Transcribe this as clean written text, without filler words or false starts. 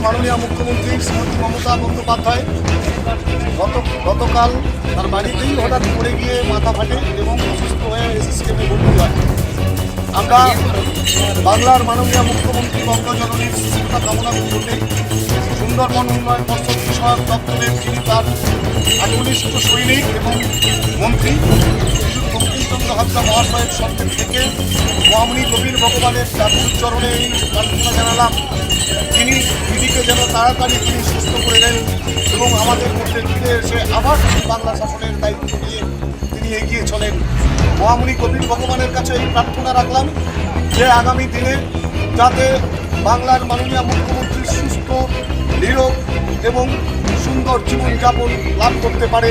মাননীয় মুখ্যমন্ত্রী শ্রীমতী মমতা বন্দ্যোপাধ্যায় গতকাল তার বাড়িতেই হঠাৎ পড়ে গিয়ে মাথা ফাটে এবং অসুস্থ হয়ে এসএসকেএমে ভর্তি হয়। আমরা বাংলার মাননীয় মুখ্যমন্ত্রী বঙ্গজননীর সুস্থতা কামনার জন্য সুন্দরবন উন্নয়ন পর্ষদ বিষয়ক দপ্তরের যিনি তার একনিষ্ঠ সৈনিক এবং মন্ত্রী বঙ্কিমচন্দ্র হাজরা মহাশয়ের সঙ্গে থেকে মহামণি কবির ভগবানের ঠাকুর চরণে এই প্রার্থনা জানালাম তিনি দিদিকে যেন তাড়াতাড়ি তিনি সুস্থ করে দেন এবং আমাদের মধ্যে ফিরে এসে আবার বাংলা শাসনের দায়িত্ব নিয়ে তিনি এগিয়ে চলেন। মহামণি কবির ভগবানের কাছে এই প্রার্থনা রাখলাম যে আগামী দিনে যাতে বাংলার মাননীয় মুখ্যমন্ত্রী সুস্থ নিরোগ এবং সুন্দর জীবনযাপন লাভ করতে পারে